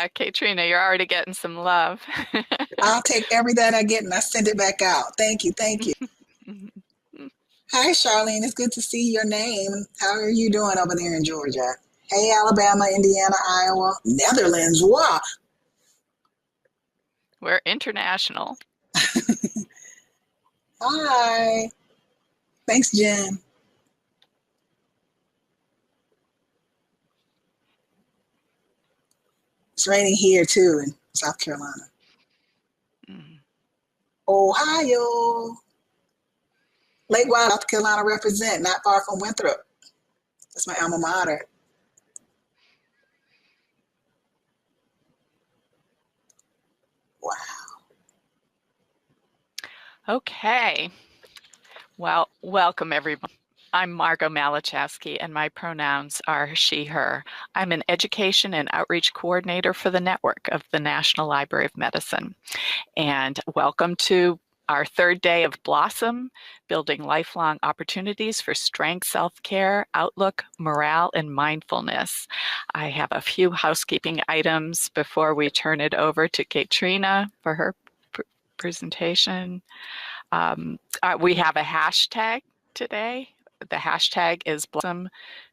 Yeah, Kaetrena, you're already getting some love. I'll take every that I get and I send it back out. Thank you. Thank you. Hi, Charlene. It's good to see your name. How are you doing over there in Georgia? Hey, Alabama, Indiana, Iowa, Netherlands. Wow. We're international. Hi. Thanks, Jen. It's raining here too in South Carolina. Mhm. Ohio. Lake Wild, South Carolina represent, not far from Winthrop. That's my alma mater. Wow. Okay. Well, welcome everyone. I'm Margot Malachowski, and my pronouns are she, her. I'm an education and outreach coordinator for the network of the National Library of Medicine. And welcome to our third day of Blossom, Building Lifelong Opportunities for Strength, Self-Care, Outlook, Morale, and Mindfulness. I have a few housekeeping items before we turn it over to Kaetrena for her presentation. We have a hashtag today. The hashtag is Blossom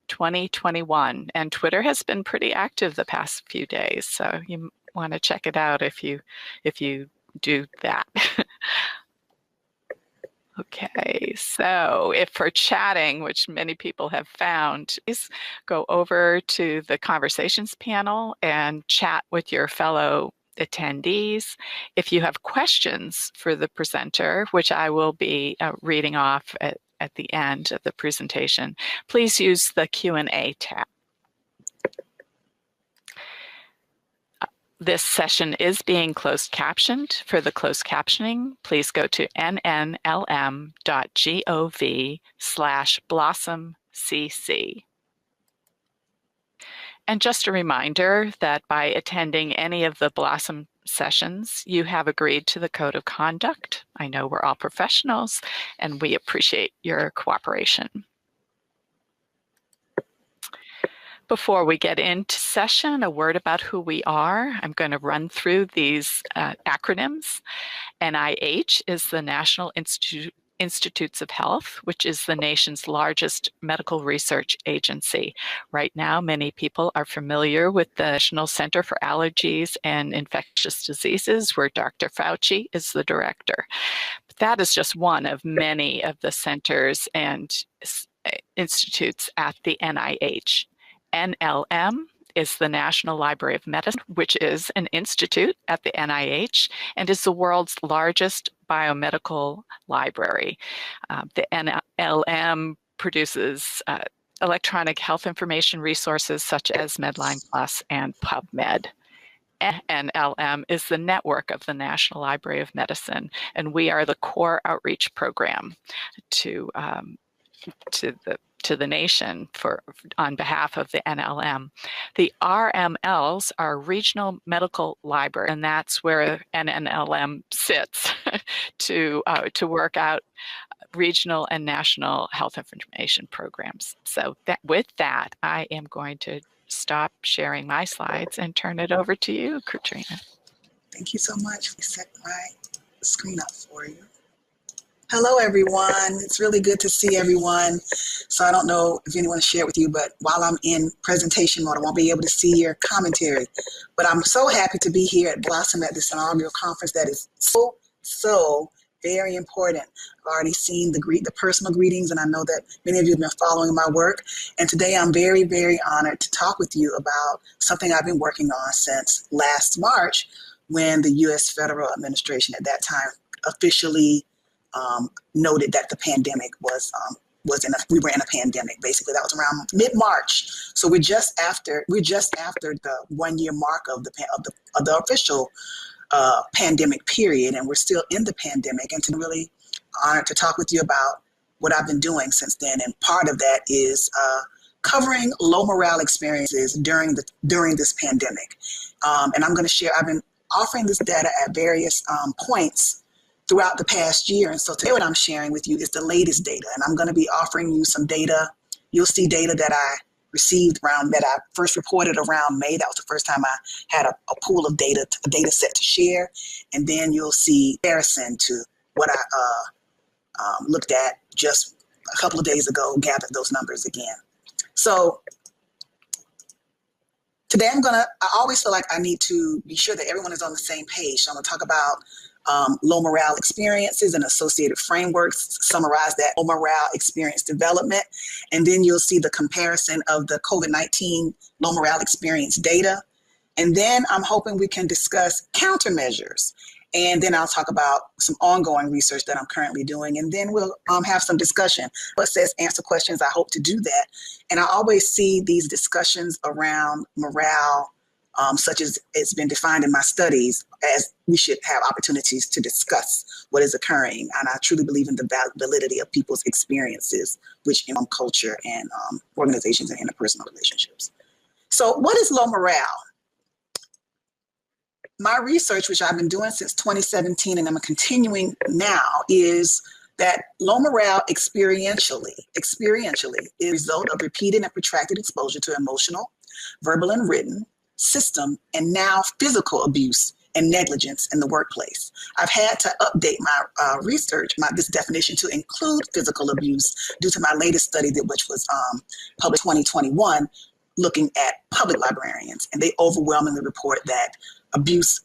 2021, and Twitter has been pretty active the past few days, so you want to check it out if you do that. Okay, so if for chatting, which many people have found, please go over to the conversations panel and chat with your fellow attendees. If you have questions for the presenter, which I will be reading off at the end of the presentation, please use the Q&A tab. This session is being closed captioned. For the closed captioning, please go to nnlm.gov/blossomcc. And just a reminder that by attending any of the Blossom sessions, you have agreed to the code of conduct. I know we're all professionals and we appreciate your cooperation. Before we get into session, a word about who we are. I'm going to run through these acronyms. NIH is the National Institutes of Health, which is the nation's largest medical research agency. Right now, many people are familiar with the National Center for Allergies and Infectious Diseases, where Dr. Fauci is the director. But that is just one of many of the centers and institutes at the NIH. NLM is the National Library of Medicine, which is an institute at the NIH and is the world's largest biomedical library. The NLM produces electronic health information resources such as Medline Plus and PubMed. NLM is the network of the National Library of Medicine, and we are the core outreach program to the nation on behalf of the NLM. The RMLs are regional medical library, and that's where NLM sits to work out regional and national health information programs. So with that, I am going to stop sharing my slides and turn it over to you, Kaetrena. Thank you so much. Let me set my screen up for you. Hello, everyone. It's really good to see everyone. So I don't know if anyone shared with you, but while I'm in presentation mode, I won't be able to see your commentary. But I'm so happy to be here at Blossom at this inaugural conference that is so very important. I've already seen the personal greetings, and I know that many of you have been following my work. And today I'm very, very honored to talk with you about something I've been working on since last March, when the U.S. federal administration at that time officially noted that the pandemic we were in a pandemic. Basically, that was around mid-March. So we're just after the 1 year mark of the official pandemic period, and we're still in the pandemic. And I'm really honored to talk with you about what I've been doing since then. And part of that is covering low morale experiences during this pandemic. And I'm going to share. I've been offering this data at various points throughout the past year. And so today what I'm sharing with you is the latest data. And I'm going to be offering you some data. You'll see data that I received around that I first reported around May. That was the first time I had a pool of data, a data set to share. And then you'll see comparison to what I looked at just a couple of days ago, gathered those numbers again. So today I always feel like I need to be sure that everyone is on the same page. So I'm gonna talk about low morale experiences and associated frameworks, summarize that low morale experience development, and then you'll see the comparison of the COVID-19 low morale experience data. And then I'm hoping we can discuss countermeasures. And then I'll talk about some ongoing research that I'm currently doing. And then we'll have some discussion. What says answer questions, I hope to do that. And I always see these discussions around morale, such as it's been defined in my studies, as we should have opportunities to discuss what is occurring. And I truly believe in the validity of people's experiences, which inform culture and organizations and interpersonal relationships. So what is low morale? My research, which I've been doing since 2017 and I'm continuing now, is that low morale experientially is a result of repeated and protracted exposure to emotional, verbal and written, system, and now physical abuse and negligence in the workplace. I've had to update my research, this definition, to include physical abuse due to my latest study, which was published 2021, looking at public librarians, and they overwhelmingly report that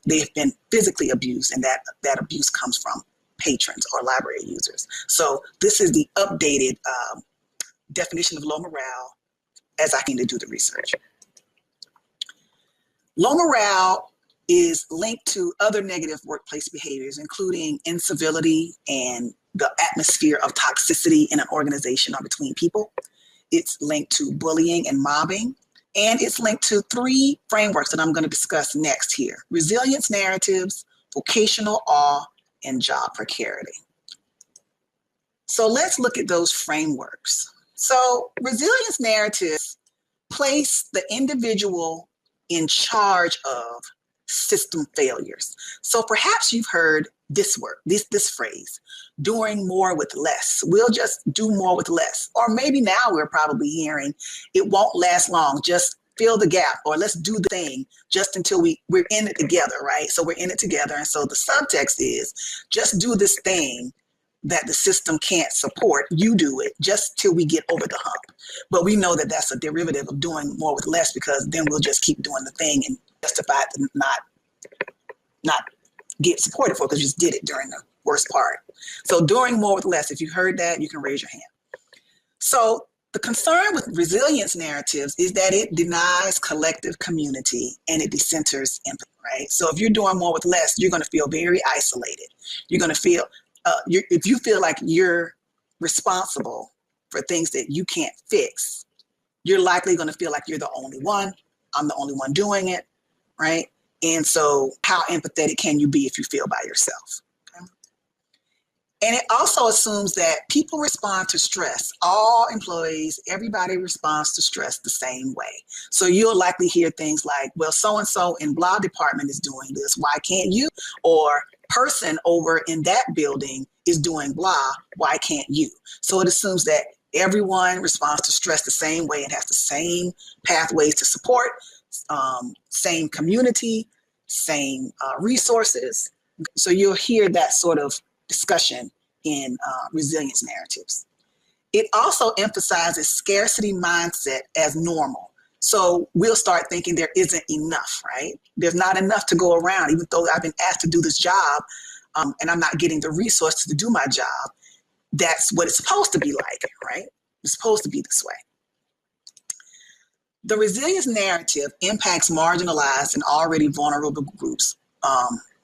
they have been physically abused, and that abuse comes from patrons or library users. So this is the updated definition of low morale as I came to do the research. Low morale is linked to other negative workplace behaviors, including incivility and the atmosphere of toxicity in an organization or between people. It's linked to bullying and mobbing. And it's linked to 3 frameworks that I'm going to discuss next here: resilience narratives, vocational awe, and job precarity. So let's look at those frameworks. So resilience narratives place the individual in charge of system failures. So perhaps you've heard this phrase, doing more with less. We'll just do more with less. Or maybe now we're probably hearing, it won't last long, just fill the gap, or let's do the thing just until we're in it together, right? So we're in it together. And so the subtext is, just do this thing that the system can't support, you do it just till we get over the hump. But we know that that's a derivative of doing more with less, because then we'll just keep doing the thing and justify it to not get supported for, because you just did it during the worst part. So doing more with less, if you heard that, you can raise your hand. So the concern with resilience narratives is that it denies collective community and it decenters empathy, right? So if you're doing more with less, you're going to feel very isolated. You're going to feel, if you feel like you're responsible for things that you can't fix, you're likely going to feel like you're the only one. I'm the only one doing it, right? And so how empathetic can you be if you feel by yourself? Okay? And it also assumes that people respond to stress. All employees, everybody responds to stress the same way. So you'll likely hear things like, well, so-and-so in blah department is doing this, why can't you? Or person over in that building is doing blah, why can't you? So it assumes that everyone responds to stress the same way and has the same pathways to support, same community, same resources. So you'll hear that sort of discussion in resilience narratives. It also emphasizes scarcity mindset as normal. So we'll start thinking there isn't enough, right? There's not enough to go around, even though I've been asked to do this job and I'm not getting the resources to do my job. That's what it's supposed to be like, right? It's supposed to be this way. The resilience narrative impacts marginalized and already vulnerable groups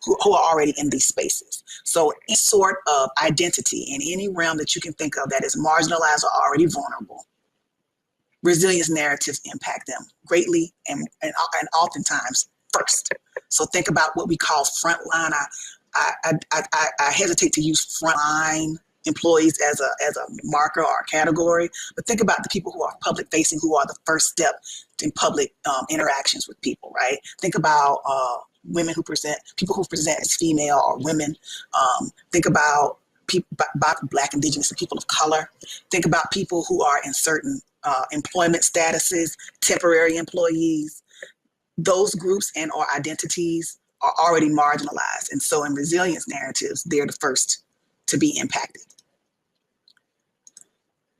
who are already in these spaces. So any sort of identity in any realm that you can think of that is marginalized or already vulnerable, resilience narratives impact them greatly and oftentimes first. So think about what we call frontline. I hesitate to use frontline employees as a marker or a category, but think about the people who are public facing, who are the first step in public interactions with people, right? Think about people who present as female or women. Think about people, Black, Indigenous, and people of color. Think about people who are in certain employment statuses, temporary employees, those groups and or identities are already marginalized. And so in resilience narratives, they're the first to be impacted.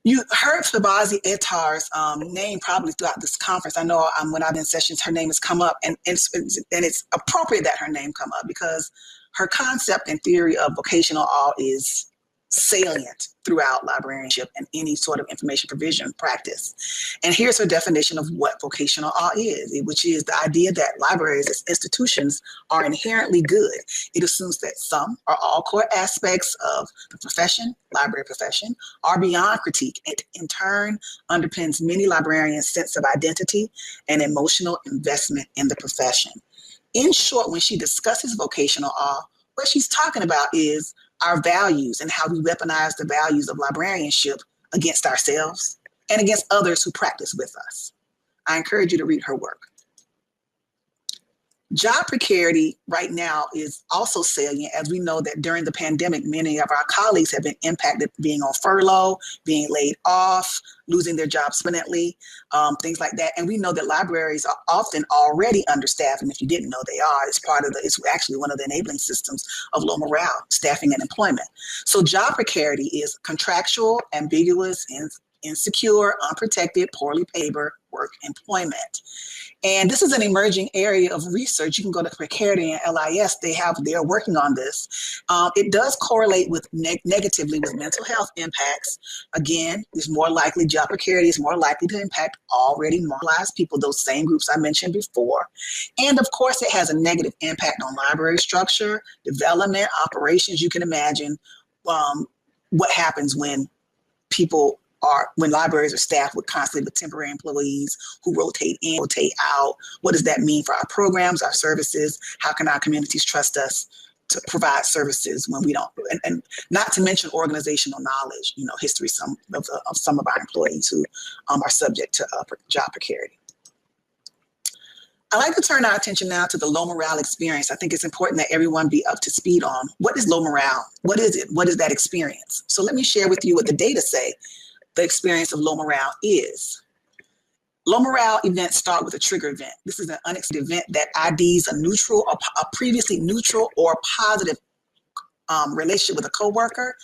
You heard Shabazi Ettar's name probably throughout this conference. I know when I've been in sessions, her name has come up, and it's appropriate that her name come up because her concept and theory of vocational awe is salient throughout librarianship and any sort of information provision practice. And here's her definition of what vocational awe is, which is the idea that libraries as institutions are inherently good. It assumes that some or all core aspects of the profession, library profession, are beyond critique. It in turn underpins many librarians' sense of identity and emotional investment in the profession. In short, when she discusses vocational awe, what she's talking about is our values and how we weaponize the values of librarianship against ourselves and against others who practice with us. I encourage you to read her work. Job precarity right now is also salient, as we know that during the pandemic, many of our colleagues have been impacted being on furlough, being laid off, losing their jobs permanently, things like that. And we know that libraries are often already understaffed. And if you didn't know, they are. It's actually one of the enabling systems of low morale, staffing and employment. So job precarity is contractual, ambiguous, insecure, unprotected, poorly paid work employment. And this is an emerging area of research. You can go to Precarity and LIS. They're working on this. It does correlate with negatively with mental health impacts. Again, job precarity is more likely to impact already marginalized people, those same groups I mentioned before. And of course, it has a negative impact on library structure, development, operations. You can imagine what happens when libraries are staffed constantly with temporary employees who rotate in, rotate out. What does that mean for our programs, our services? How can our communities trust us to provide services when we don't? And not to mention organizational knowledge, history of some of our employees who are subject to job precarity. I'd like to turn our attention now to the low morale experience. I think it's important that everyone be up to speed on what is low morale? What is it? What is that experience? So let me share with you what the data say the experience of low morale is. Low morale events start with a trigger event. This is an unexpected event that IDs a previously neutral or positive relationship with a coworker.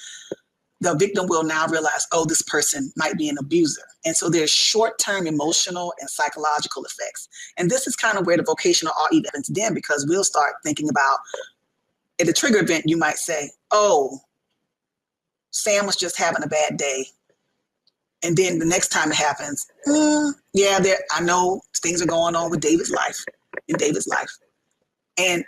The victim will now realize, oh, this person might be an abuser. And so there's short-term emotional and psychological effects. And this is kind of where the vocational awe events then, because we'll start thinking about, at the trigger event, you might say, oh, Sam was just having a bad day. And then the next time it happens, I know things are going on with David's life. And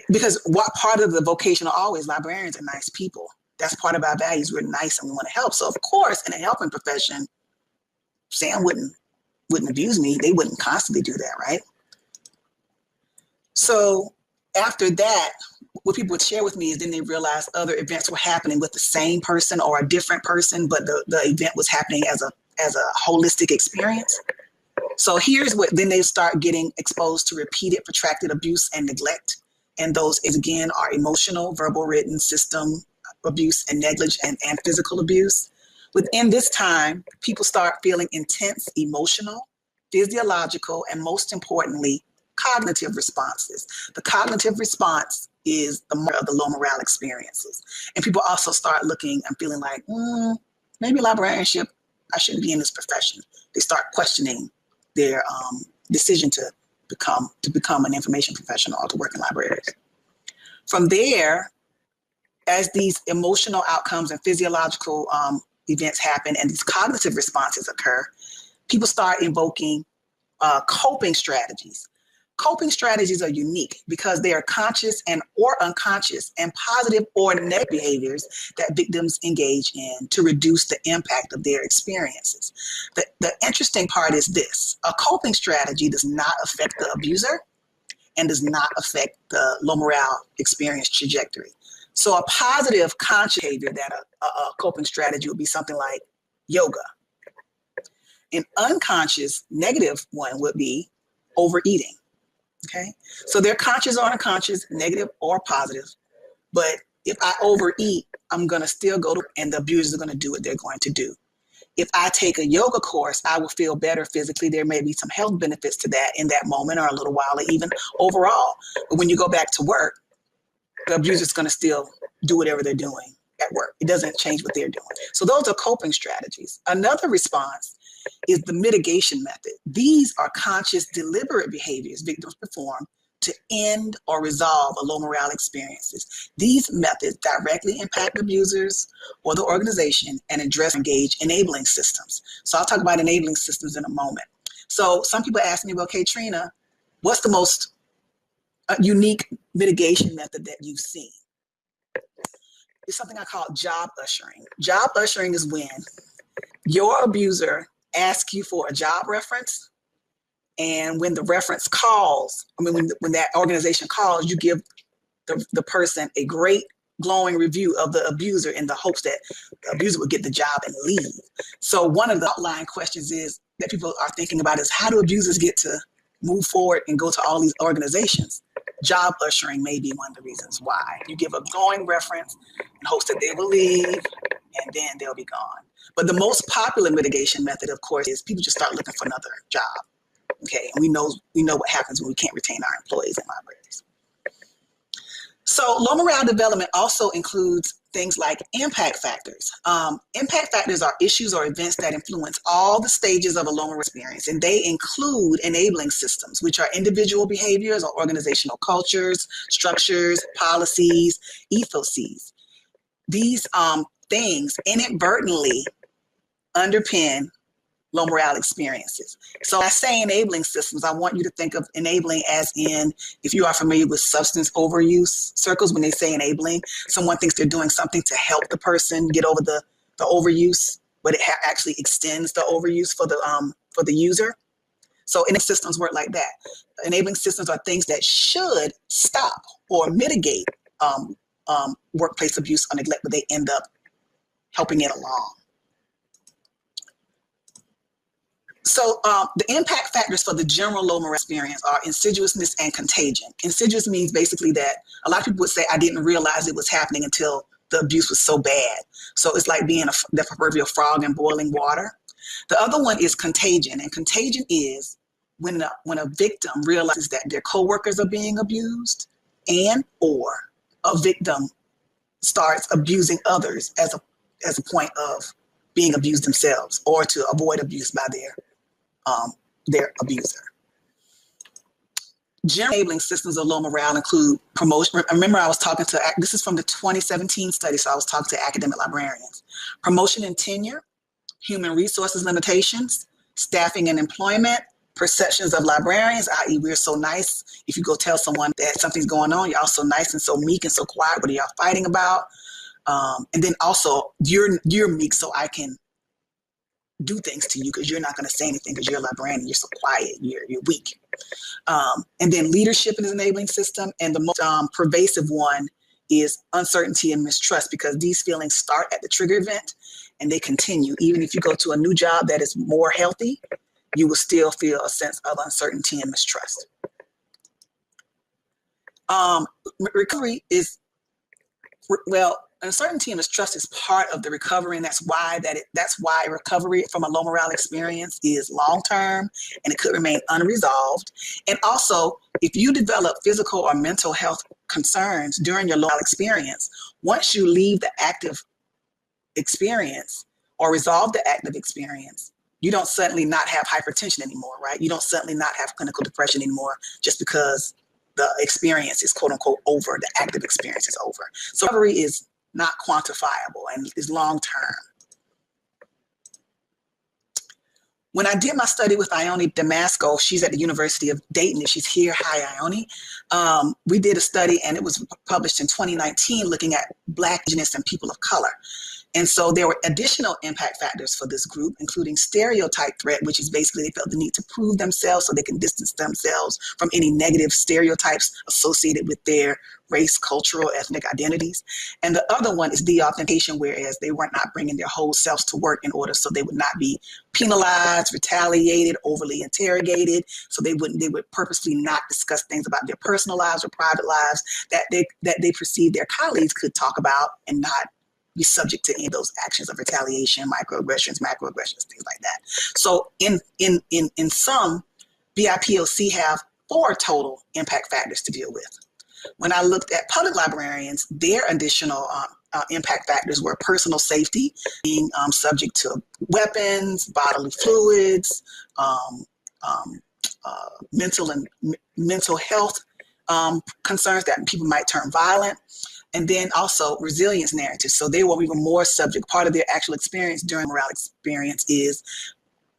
because what part of the vocational always librarians are nice people. That's part of our values. We're nice and we want to help. So of course, in a helping profession, Sam wouldn't abuse me. They wouldn't constantly do that, right? So after that, what people would share with me is then they realized other events were happening with the same person or a different person, but the event was happening as a holistic experience. So then they start getting exposed to repeated protracted abuse and neglect. And those again are emotional, verbal, written, system abuse and negligence and physical abuse. Within this time, people start feeling intense emotional, physiological, and most importantly, cognitive responses. The cognitive response is the more of the low morale experiences. And people also start looking and feeling like, maybe librarianship, I shouldn't be in this profession. They start questioning their decision to become an information professional or to work in libraries. From there, as these emotional outcomes and physiological events happen and these cognitive responses occur, people start invoking coping strategies. Coping strategies are unique because they are conscious and or unconscious and positive or negative behaviors that victims engage in to reduce the impact of their experiences. The interesting part is this: a coping strategy does not affect the abuser and does not affect the low morale experience trajectory. So a positive conscious behavior that a coping strategy would be something like yoga. An unconscious negative one would be overeating. Okay, so they're conscious or unconscious, negative or positive. But if I overeat, I'm going to still go to, and the abusers are going to do what they're going to do. if I take a yoga course, I will feel better physically. There may be some health benefits to that in that moment or a little while or even overall. But when you go back to work, the abuser's going to still do whatever they're doing at work. It doesn't change what they're doing. So those are coping strategies. Another response is the mitigation method. These are conscious, deliberate behaviors victims perform to end or resolve a low morale experiences. These methods directly impact abusers or the organization and engage enabling systems. So I'll talk about enabling systems in a moment. So some people ask me, well, Kaetrena, what's the most unique mitigation method that you've seen? It's something I call job ushering. Job ushering is when your abuser asks you for a job reference, and when the reference calls, when that organization calls, you give the person a great glowing review of the abuser in the hopes that the abuser will get the job and leave. So one of the outline questions is that people are thinking about is, how do abusers get to move forward and go to all these organizations? Job ushering may be one of the reasons why. You give a glowing reference in hopes that they will leave, and then they'll be gone. But the most popular mitigation method, of course, is people just start looking for another job. Okay, and we know what happens when we can't retain our employees in libraries. So low morale development also includes things like impact factors. Impact factors are issues or events that influence all the stages of a low morale experience, and they include enabling systems, which are individual behaviors or organizational cultures, structures, policies, ethoses. These things inadvertently underpin low morale experiences. So I say enabling systems, I want you to think of enabling as in, if you are familiar with substance overuse circles, when they say enabling, someone thinks they're doing something to help the person get over the overuse, but it actually extends the overuse for the user. So enabling systems work like that. Enabling systems are things that should stop or mitigate workplace abuse or neglect, but they end up helping it along. So the impact factors for the general low morale experience are insidiousness and contagion. Insidious means basically that a lot of people would say, I didn't realize it was happening until the abuse was so bad. So it's like being the proverbial frog in boiling water. The other one is contagion, and contagion is when a victim realizes that their coworkers are being abused, and or a victim starts abusing others as a point of being abused themselves, or to avoid abuse by their abuser. General enabling systems of low morale include promotion. Remember, I was talking to, this is from the 2017 study, so I was talking to academic librarians. Promotion and tenure, human resources limitations, staffing and employment, perceptions of librarians, i.e. we're so nice. If you go tell someone that something's going on, you're all so nice and so meek and so quiet, what are y'all fighting about? And then also, you're meek so I can do things to you because you're not going to say anything because you're a librarian and you're so quiet, you're weak. And then leadership in the enabling system, and the most pervasive one is uncertainty and mistrust, because these feelings start at the trigger event and they continue. Even if you go to a new job that is more healthy, you will still feel a sense of uncertainty and mistrust. Recovery is, well, uncertainty and mistrust is part of the recovery, and that's why recovery from a low morale experience is long-term and it could remain unresolved. And also, if you develop physical or mental health concerns during your low morale experience, once you leave the active experience or resolve the active experience, you don't suddenly not have hypertension anymore, right? You don't suddenly not have clinical depression anymore just because the experience is quote unquote over, the active experience is over. So recovery is not quantifiable and is long-term. When I did my study with Ione Damasco, she's at the University of Dayton, and she's here. Hi, Ione. We did a study, and it was published in 2019, looking at Black, Indigenous, and people of color. And so there were additional impact factors for this group, including stereotype threat, which is basically they felt the need to prove themselves so they can distance themselves from any negative stereotypes associated with their race, cultural, ethnic identities. And the other one is de-authentication, whereas they were not bringing their whole selves to work in order so they would not be penalized, retaliated, overly interrogated. So they would purposely not discuss things about their personal lives or private lives that they perceived their colleagues could talk about and not be subject to any of those actions of retaliation, microaggressions, macroaggressions, things like that. So in sum, BIPOC have 4 total impact factors to deal with. When I looked at public librarians, their additional impact factors were personal safety, being subject to weapons, bodily fluids, mental health concerns that people might turn violent, and then also resilience narratives. So they were even more subject. Part of their actual experience during morale experience is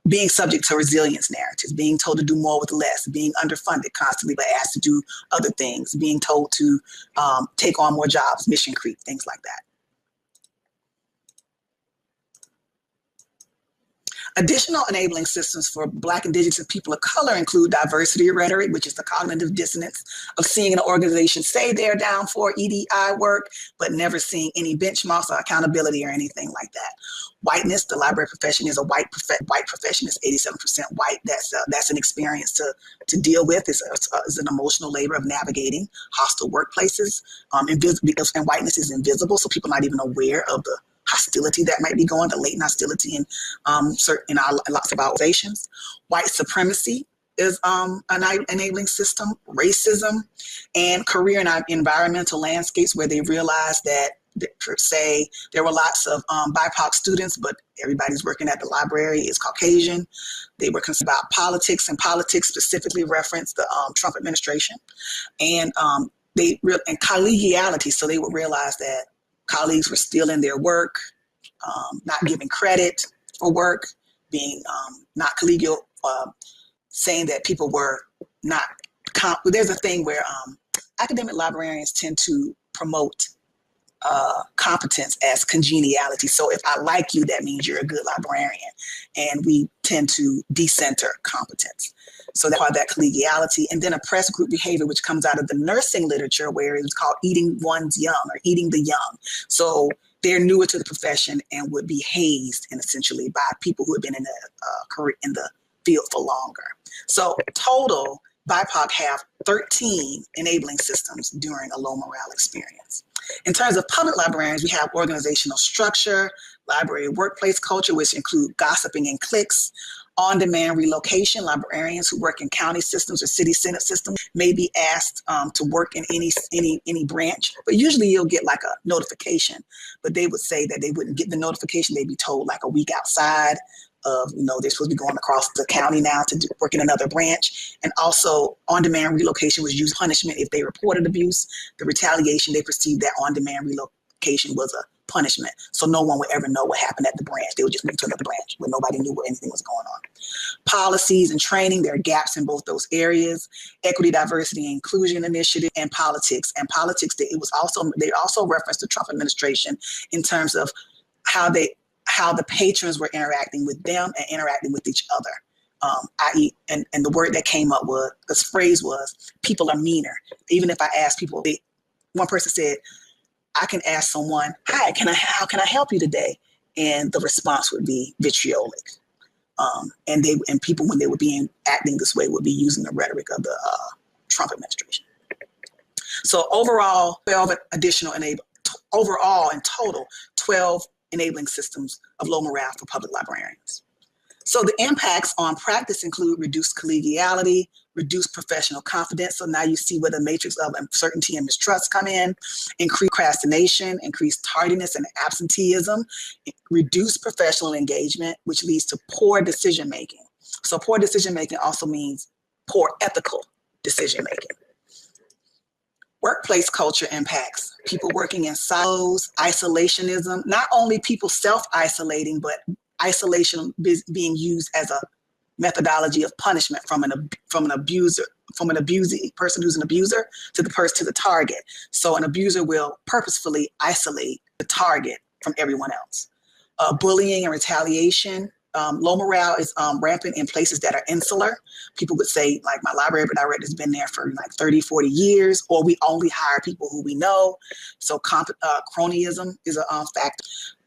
being subject to resilience narratives, being told to do more with less, being underfunded constantly but asked to do other things, being told to take on more jobs, mission creep, things like that. Additional enabling systems for Black, Indigenous, and people of color include diversity rhetoric, which is the cognitive dissonance of seeing an organization say they're down for EDI work, but never seeing any benchmarks or accountability or anything like that. Whiteness, the library profession is a white profession, is 87% white. That's an experience to deal with. It's an emotional labor of navigating hostile workplaces. Because whiteness is invisible, so people are not even aware of the hostility that might be going, the latent hostility in lots of organizations. White supremacy is an enabling system, racism, and career and environmental landscapes where they realized that, say, there were lots of BIPOC students, but everybody's working at the library is Caucasian. They were concerned about politics, and politics specifically referenced the Trump administration, and collegiality. So they would realize that colleagues were stealing their work, not giving credit for work, being not collegial, saying that people were not. There's a thing where academic librarians tend to promote competence as congeniality. So if I like you, that means you're a good librarian. And we tend to decenter competence. So that's why that collegiality. And then oppressed group behavior, which comes out of the nursing literature, where it's called eating one's young or eating the young. So they're newer to the profession and would be hazed, and essentially by people who have been in the field for longer. So total, BIPOC have 13 enabling systems during a low morale experience. In terms of public librarians, we have organizational structure, library workplace culture, which include gossiping and cliques, on-demand relocation. Librarians who work in county systems or city senate systems may be asked to work in any branch, but usually you'll get like a notification. But they would say that they wouldn't get the notification. They'd be told like a week outside of, they're supposed to be going across the county now to work in another branch. And also on-demand relocation was used punishment if they reported abuse. The retaliation, they perceived that on-demand relocation was a punishment. So no one would ever know what happened at the branch. They would just move to another branch where nobody knew what anything was going on. Policies and training, there are gaps in both those areas. Equity, diversity, and inclusion initiative, and politics. And politics, they also referenced the Trump administration in terms of how the patrons were interacting with them and interacting with each other. I.e., and the word that came up was, this phrase was, people are meaner. Even if I ask people, one person said, I can ask someone, hi, how can I help you today? And the response would be vitriolic. And people, when they were acting this way, would be using the rhetoric of the Trump administration. So overall, 12 additional overall in total, 12 enabling systems of low morale for public librarians. So the impacts on practice include reduced collegiality, reduced professional confidence. So now you see where the matrix of uncertainty and mistrust come in, increased procrastination, increased tardiness and absenteeism, reduced professional engagement, which leads to poor decision-making. So poor decision-making also means poor ethical decision-making. Workplace culture impacts, people working in silos, isolationism, not only people self-isolating, but isolation being used as a methodology of punishment from an abuser, from an abusing person who's an abuser to the target. So an abuser will purposefully isolate the target from everyone else. Bullying and retaliation. Low morale is rampant in places that are insular. People would say, like, my library director's been there for like 30, 40 years, or we only hire people who we know. So cronyism is a factor.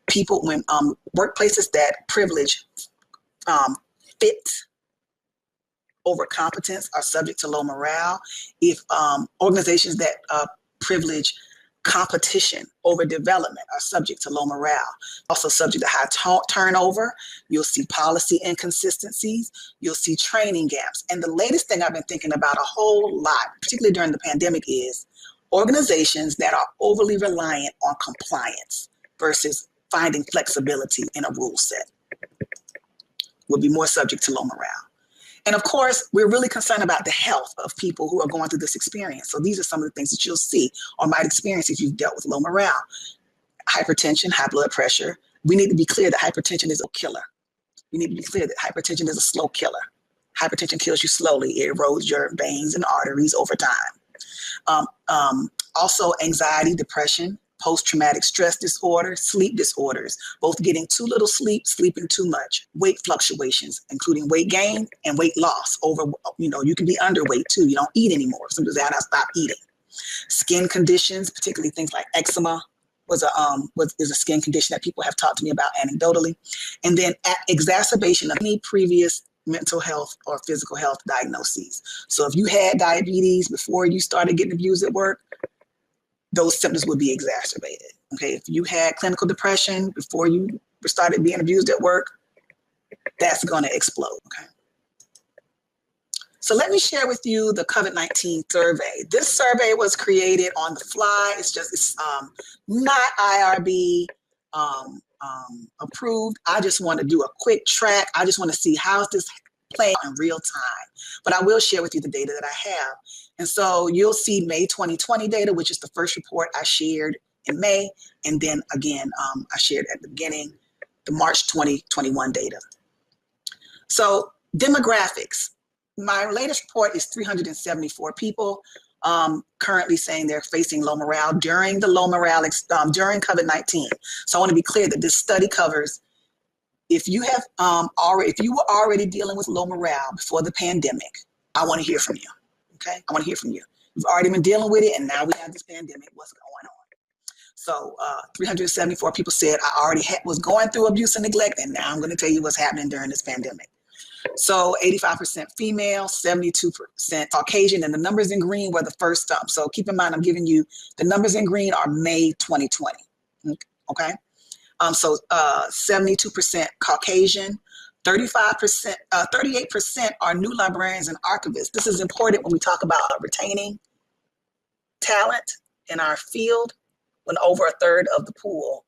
People, when workplaces that privilege fit over competence are subject to low morale. If organizations that privilege competition, over development are subject to low morale. Also subject to high turnover. You'll see policy inconsistencies. You'll see training gaps. And the latest thing I've been thinking about a whole lot, particularly during the pandemic, is organizations that are overly reliant on compliance versus finding flexibility in a rule set will be more subject to low morale. And of course, we're really concerned about the health of people who are going through this experience. So these are some of the things that you'll see or might experience if you've dealt with low morale. Hypertension, high blood pressure. We need to be clear that hypertension is a killer. We need to be clear that hypertension is a slow killer. Hypertension kills you slowly. It erodes your veins and arteries over time. Also, anxiety, depression, post-traumatic stress disorder, sleep disorders, both getting too little sleep, sleeping too much, weight fluctuations, including weight gain and weight loss. You can be underweight too. You don't eat anymore. Sometimes I stop eating. Skin conditions, particularly things like eczema, is a skin condition that people have talked to me about anecdotally. And then exacerbation of any previous mental health or physical health diagnoses. So if you had diabetes before you started getting abused at work, those symptoms would be exacerbated. Okay, if you had clinical depression before you started being abused at work, that's going to explode. Okay. So let me share with you the COVID-19 survey. This survey was created on the fly. It's not IRB approved. I just want to do a quick track. I just want to see how's this playing in real time. But I will share with you the data that I have. And so you'll see May 2020 data, which is the first report I shared in May. And then again, I shared at the beginning, the March 2021 data. So demographics. My latest report is 374 people currently saying they're facing low morale during during COVID-19. So I want to be clear that this study covers if you were already dealing with low morale before the pandemic, I want to hear from you. Okay, I want to hear from you. You've already been dealing with it, and now we have this pandemic. What's going on? So 374 people said I already was going through abuse and neglect, and now I'm going to tell you what's happening during this pandemic. So 85% female, 72% Caucasian, and the numbers in green were the first stop. So keep in mind, I'm giving you the numbers in green are May 2020. Okay. So 72% Caucasian, 38% are new librarians and archivists. This is important when we talk about retaining talent in our field, when over a third of the pool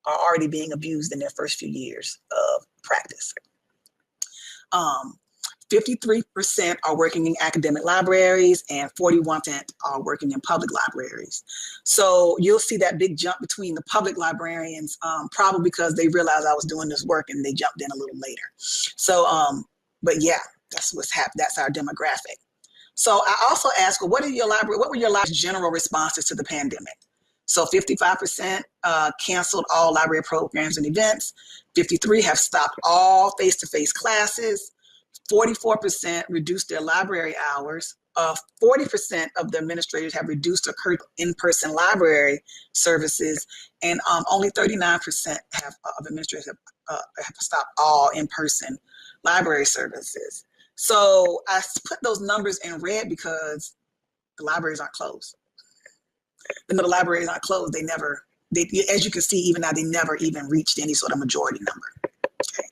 are already being abused in their first few years of practice. 53% are working in academic libraries and 41% are working in public libraries. So you'll see that big jump between the public librarians, probably because they realized I was doing this work and they jumped in a little later. So, but yeah, that's what's happening. That's our demographic. So I also asked, well, what were your library's general responses to the pandemic? So 55% canceled all library programs and events. 53% have stopped all face-to-face classes. 44% reduced their library hours. 40% of the administrators have reduced or cut in-person library services, and only 39% of administrators have stopped all in-person library services. So I put those numbers in red because the libraries aren't closed. The libraries aren't closed. As you can see, even now, they never even reached any sort of majority number. Okay.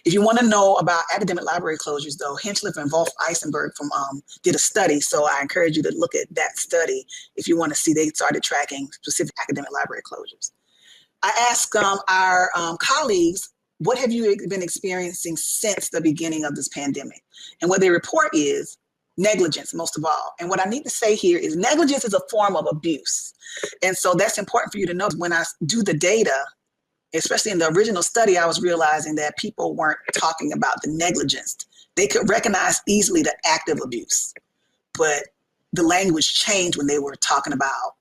If you want to know about academic library closures, though, Hinchliff and Wolf-Eisenberg did a study, so I encourage you to look at that study if you want to see. They started tracking specific academic library closures. I asked our colleagues, what have you been experiencing since the beginning of this pandemic? And what they report is negligence, most of all. And what I need to say here is negligence is a form of abuse. And so that's important for you to know. When I do the data, especially in the original study, I was realizing that people weren't talking about the negligence. They could recognize easily the active abuse, but the language changed when they were talking about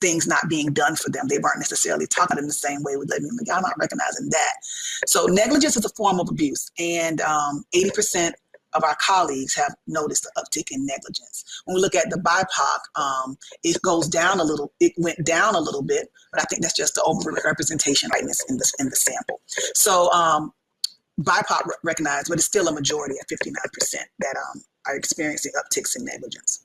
things not being done for them. They weren't necessarily talking in the same way with letting them, I'm not recognizing that. So negligence is a form of abuse, and 80% of our colleagues have noticed the uptick in negligence. When we look at the BIPOC, it goes down a little. It went down a little bit, but I think that's just the overrepresentation rightness in the sample. So BIPOC recognized, but it's still a majority at 59% that are experiencing upticks in negligence.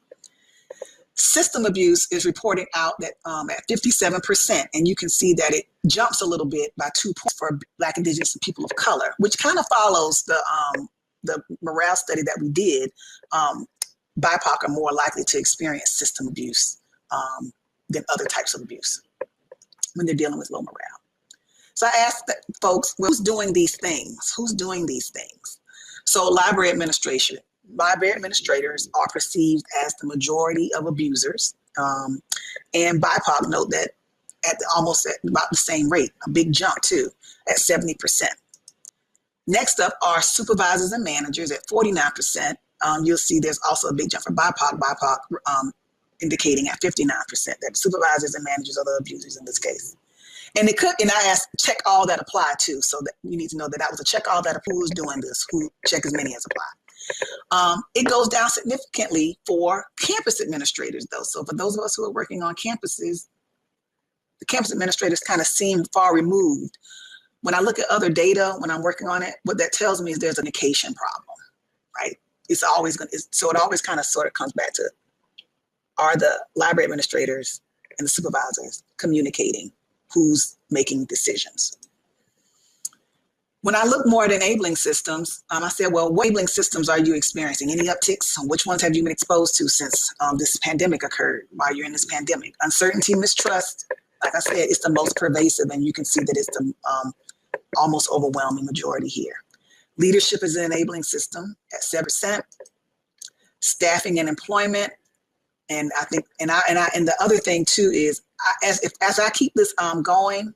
System abuse is reporting out that at 57%, and you can see that it jumps a little bit by 2 points for Black, Indigenous, and people of color, which kind of follows the morale study that we did. BIPOC are more likely to experience system abuse than other types of abuse when they're dealing with low morale. So I asked folks, well, who's doing these things? Who's doing these things? So library administrators are perceived as the majority of abusers. And BIPOC note that almost at about the same rate, a big jump too, at 70%. Next up are supervisors and managers at 49%. You'll see there's also a big jump for BIPOC indicating at 59% that supervisors and managers are the abusers in this case. And I asked, check all that apply too. So that you need to know that was a check all that apply. Who's doing this? Who check as many as apply. It goes down significantly for campus administrators though. So for those of us who are working on campuses, the campus administrators kind of seem far removed. When I look at other data, when I'm working on it, what that tells me is there's a communication problem, right? It's always going to, so it always kind of sort of comes back to, are the library administrators and the supervisors communicating who's making decisions? When I look more at enabling systems, I said, well, what enabling systems are you experiencing? Any upticks? Which ones have you been exposed to since this pandemic occurred, while you're in this pandemic? Uncertainty, mistrust, like I said, it's the most pervasive, and you can see that it's the almost overwhelming majority here. Leadership is an enabling system at 7%. Staffing and employment, and I think, and the other thing too is, as I keep this going,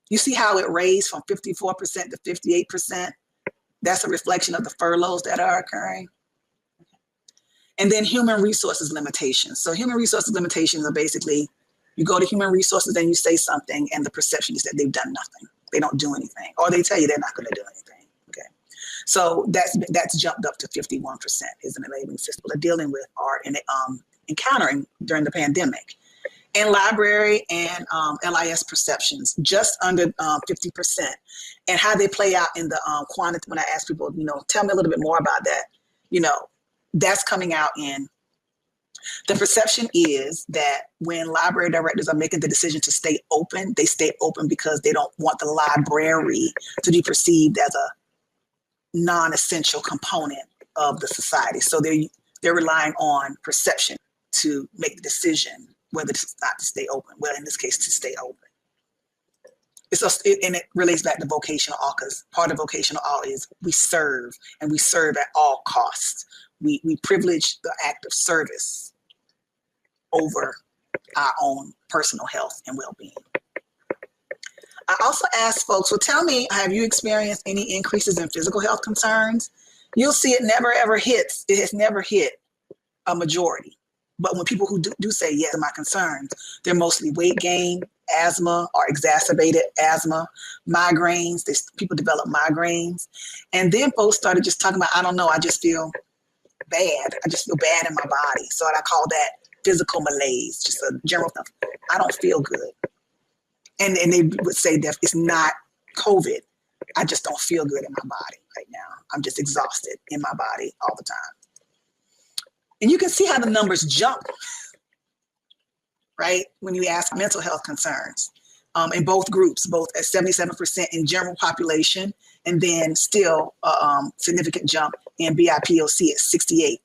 you see how it raised from 54% to 58%. That's a reflection of the furloughs that are occurring. And then human resources limitations. So human resources limitations are basically, you go to human resources and you say something, and the perception is that they've done nothing. They don't do anything, or they tell you they're not going to do anything. Okay, so that's jumped up to 51% is an enabling system they're dealing with or encountering during the pandemic. And library and LIS perceptions, just under 50%, and how they play out in the quantity. When I ask people, tell me a little bit more about that, that's coming out in. The perception is that when library directors are making the decision to stay open, they stay open because they don't want the library to be perceived as a non-essential component of the society. So they're relying on perception to make the decision whether it's not to stay open. Well, in this case, to stay open. And it relates back to vocational all, because part of vocational all is we serve, and we serve at all costs. We privilege the act of service over our own personal health and well-being. I also asked folks, well, tell me, have you experienced any increases in physical health concerns? You'll see it never ever hits. It has never hit a majority. But when people who do say, yes, my concerns, they're mostly weight gain, asthma or exacerbated asthma, migraines. People develop migraines. And then folks started just talking about, I don't know, I just feel bad. I just feel bad in my body. So I call that physical malaise, just a general stuff. I don't feel good. And they would say that it's not COVID. I just don't feel good in my body right now. I'm just exhausted in my body all the time. And you can see how the numbers jump, right? When you ask mental health concerns in both groups, both at 77% in general population, and then still a significant jump in BIPOC at 68%.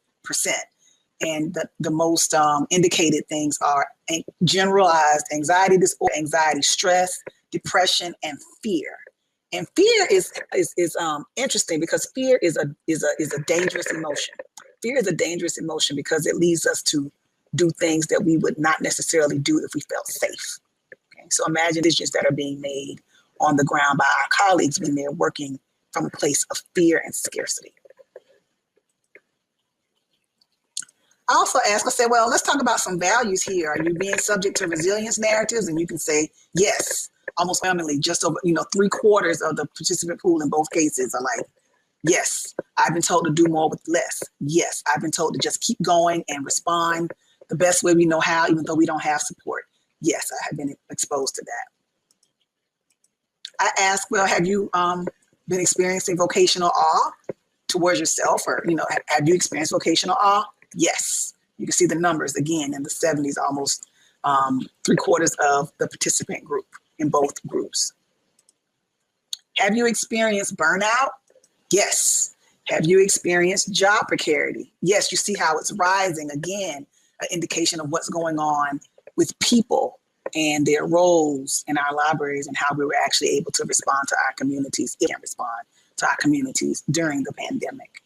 And the most indicated things are generalized anxiety disorder, anxiety, stress, depression, and fear. And fear is interesting because fear is a dangerous emotion. Fear is a dangerous emotion because it leads us to do things that we would not necessarily do if we felt safe. Okay? So imagine decisions that are being made on the ground by our colleagues when they're working from a place of fear and scarcity. I also asked, I said, well, let's talk about some values here. Are you being subject to resilience narratives? And you can say, yes, almost overwhelmingly, just over, 3/4 of the participant pool in both cases are like, yes, I've been told to do more with less. Yes, I've been told to just keep going and respond the best way we know how, even though we don't have support. Yes, I have been exposed to that. I asked, well, have you been experiencing vocational awe towards yourself, or, have you experienced vocational awe? Yes, You can see the numbers again in the 70s, almost 3/4 of the participant group in both groups. Have you experienced burnout? Yes. Have you experienced job precarity? Yes, you see how it's rising again, an indication of what's going on with people and their roles in our libraries and how we were actually able to respond to our communities, during the pandemic.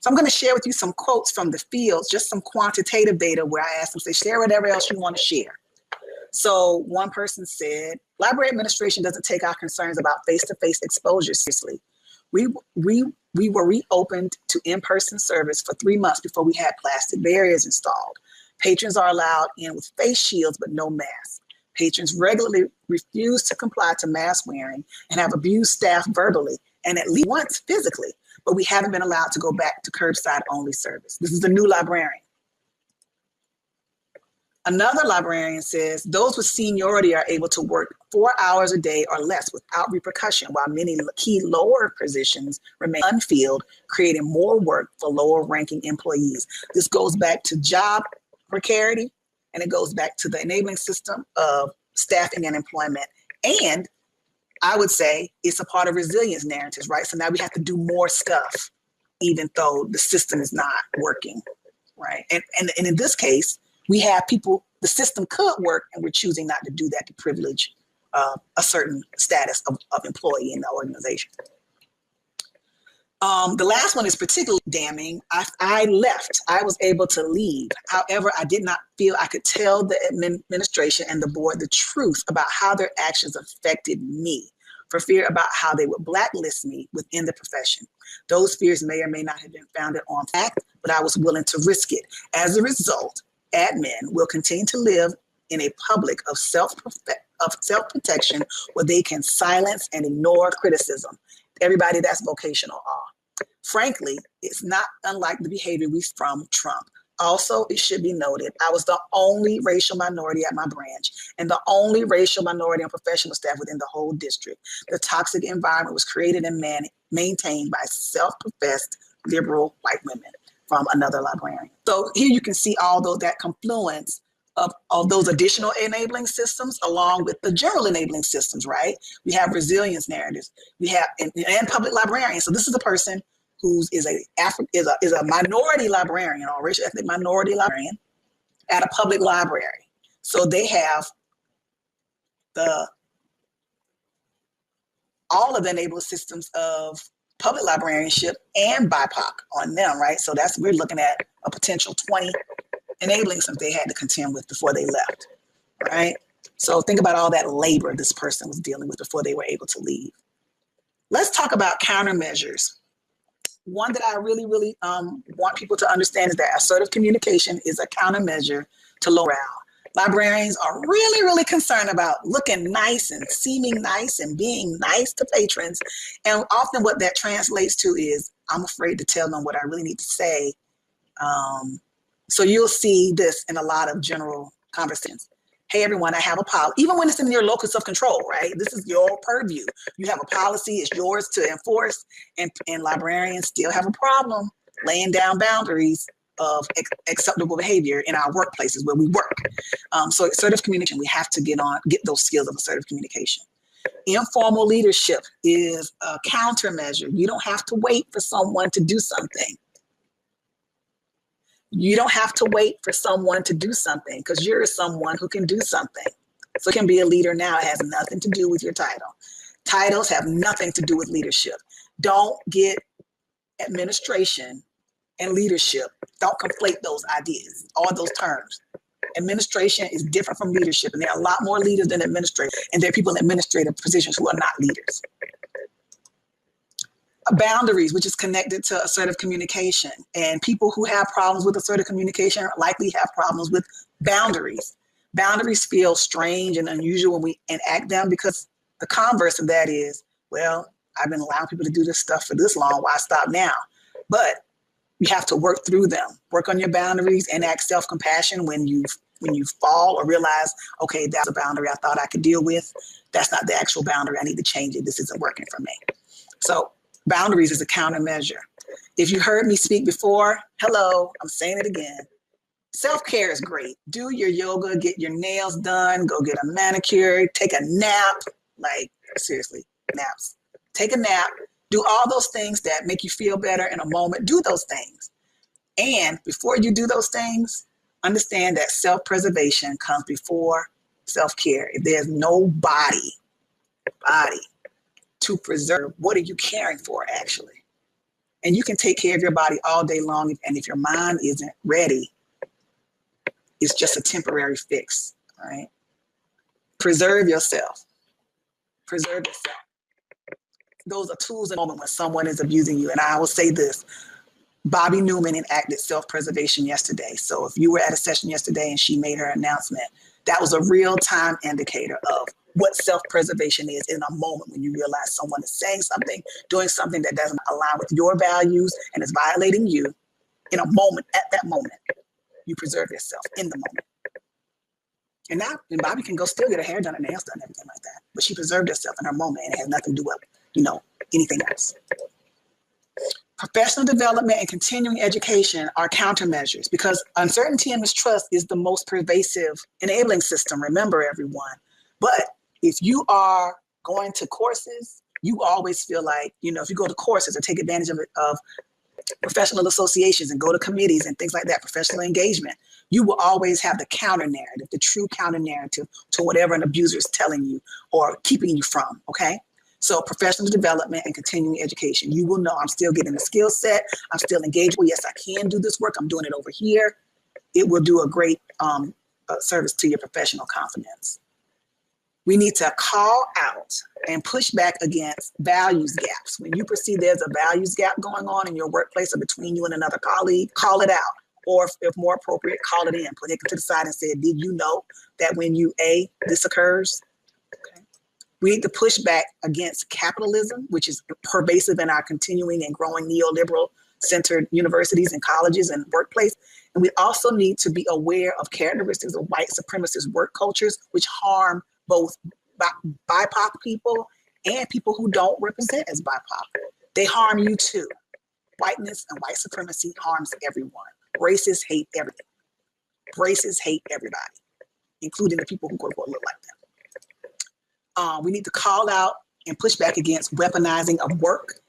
So I'm going to share with you some quotes from the fields, just some quantitative data where I asked them, say, share whatever else you want to share. So one person said, library administration doesn't take our concerns about face-to-face exposure seriously. We were reopened to in-person service for 3 months before we had plastic barriers installed. Patrons are allowed in with face shields, but no masks. Patrons regularly refuse to comply to mask wearing and have abused staff verbally and at least once physically, but we haven't been allowed to go back to curbside only service. This is a new librarian. Another librarian says those with seniority are able to work 4 hours a day or less without repercussion, while many key lower positions remain unfilled, creating more work for lower ranking employees. This goes back to job precarity, and it goes back to the enabling system of staffing and employment. And I would say it's a part of resilience narratives, right? So now we have to do more stuff, even though the system is not working, right? And in this case, we have people, the system could work, and we're choosing not to do that to privilege a certain status of employee in the organization. The last one is particularly damning. I left. I was able to leave. However, I did not feel I could tell the administration and the board the truth about how their actions affected me, for fear about how they would blacklist me within the profession. Those fears may or may not have been founded on fact, but I was willing to risk it. As a result, admin will continue to live in a public of self-protection where they can silence and ignore criticism. Everybody that's vocational are. Frankly, it's not unlike the behavior we from Trump. Also, it should be noted, I was the only racial minority at my branch and the only racial minority on professional staff within the whole district. The toxic environment was created and maintained by self-professed liberal white women, from another librarian. So here you can see all that confluence of those additional enabling systems along with the general enabling systems, right? We have resilience narratives. We have and public librarians. So this is a person who is a minority librarian or racial ethnic minority librarian at a public library. So they have all of the enabling systems of public librarianship and BIPOC on them, right? So we're looking at a potential 20 enabling something they had to contend with before they left, right? So think about all that labor this person was dealing with before they were able to leave. Let's talk about countermeasures. One that I really, really want people to understand is that assertive communication is a countermeasure to low morale. Librarians are really, really concerned about looking nice and seeming nice and being nice to patrons. And often what that translates to is, I'm afraid to tell them what I really need to say. So you'll see this in a lot of general conversations. Hey, everyone, I have a policy. Even when it's in your locus of control, right? This is your purview. You have a policy, it's yours to enforce, and librarians still have a problem laying down boundaries of acceptable behavior in our workplaces where we work. So assertive communication, we have to get those skills of assertive communication. Informal leadership is a countermeasure. You don't have to wait for someone to do something. You don't have to wait for someone to do something because you're someone who can do something. So you can be a leader now. It has nothing to do with your title. Titles have nothing to do with leadership. Don't get administration and leadership. Don't conflate those ideas or those terms. Administration is different from leadership, and there are a lot more leaders than administrators, and there are people in administrative positions who are not leaders. Boundaries, which is connected to assertive communication, and people who have problems with assertive communication likely have problems with boundaries. Boundaries feel strange and unusual when we enact them because the converse of that is, well, I've been allowing people to do this stuff for this long, why stop now? But you have to work through them, work on your boundaries, and act self-compassion when you fall or realize, okay, that's a boundary I thought I could deal with. That's not the actual boundary. I need to change it. This isn't working for me. So boundaries is a countermeasure. If you heard me speak before, hello, I'm saying it again. Self-care is great. Do your yoga, get your nails done, go get a manicure, take a nap. Like, seriously, naps. Take a nap. Do all those things that make you feel better in a moment. Do those things. And before you do those things, understand that self-preservation comes before self-care. If there's no body to preserve, what are you caring for actually? And you can take care of your body all day long. And if your mind isn't ready, it's just a temporary fix, right? Preserve yourself. Preserve yourself. Those are tools in the moment when someone is abusing you. And I will say this, Bobby Newman enacted self-preservation yesterday. So if you were at a session yesterday and she made her announcement, that was a real-time indicator of what self-preservation is in a moment when you realize someone is saying something, doing something that doesn't align with your values and is violating you. In a moment, at that moment, you preserve yourself in the moment. And now, and Bobby can go still get her hair done and nails done and everything like that. But she preserved herself in her moment and it has nothing to do with, anything else. Professional development and continuing education are countermeasures because uncertainty and mistrust is the most pervasive enabling system, remember everyone. But if you are going to courses, you always feel like, if you go to courses or take advantage of professional associations and go to committees and things like that, professional engagement, you will always have the counter narrative, the true counter narrative to whatever an abuser is telling you or keeping you from, okay? So professional development and continuing education, you will know I'm still getting the skill set, I'm still engaged. Well, yes, I can do this work, I'm doing it over here. It will do a great service to your professional confidence. We need to call out and push back against values gaps. When you perceive there's a values gap going on in your workplace or between you and another colleague, call it out. Or if more appropriate, call it in. Put it to the side and say, did you know that when you this occurs? Okay. We need to push back against capitalism, which is pervasive in our continuing and growing neoliberal centered universities and colleges and workplace. And we also need to be aware of characteristics of white supremacist work cultures, which harm both BIPOC people and people who don't represent as BIPOC. They harm you too. Whiteness and white supremacy harms everyone. Racists hate everything. Racists hate everybody, including the people who quote unquote look like them. We need to call out and push back against weaponizing of work.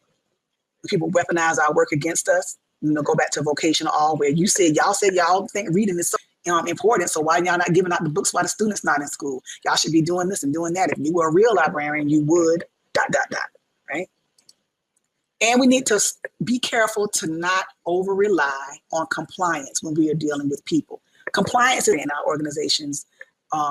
People weaponize our work against us. Go back to vocational all where y'all said y'all think reading is so important. So why y'all not giving out the books while the students not in school? Y'all should be doing this and doing that. If you were a real librarian, you would ... right? And we need to be careful to not over rely on compliance when we are dealing with people. Compliance in our organizations,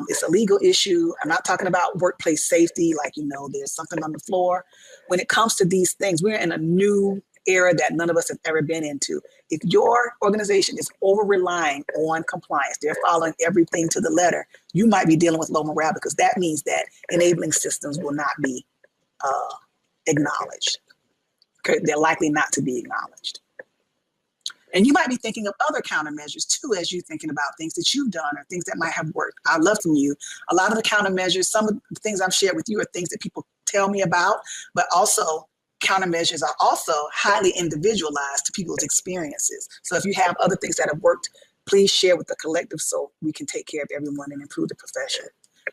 it's a legal issue. I'm not talking about workplace safety, like, there's something on the floor. When it comes to these things, we're in a new era that none of us have ever been into. If your organization is over relying on compliance, they're following everything to the letter, you might be dealing with low morale because that means that enabling systems will not be acknowledged. They're likely not to be acknowledged. And you might be thinking of other countermeasures too, as you're thinking about things that you've done or things that might have worked. I'd love from you. A lot of the countermeasures, some of the things I've shared with you are things that people tell me about, but also countermeasures are also highly individualized to people's experiences. So if you have other things that have worked, please share with the collective so we can take care of everyone and improve the profession.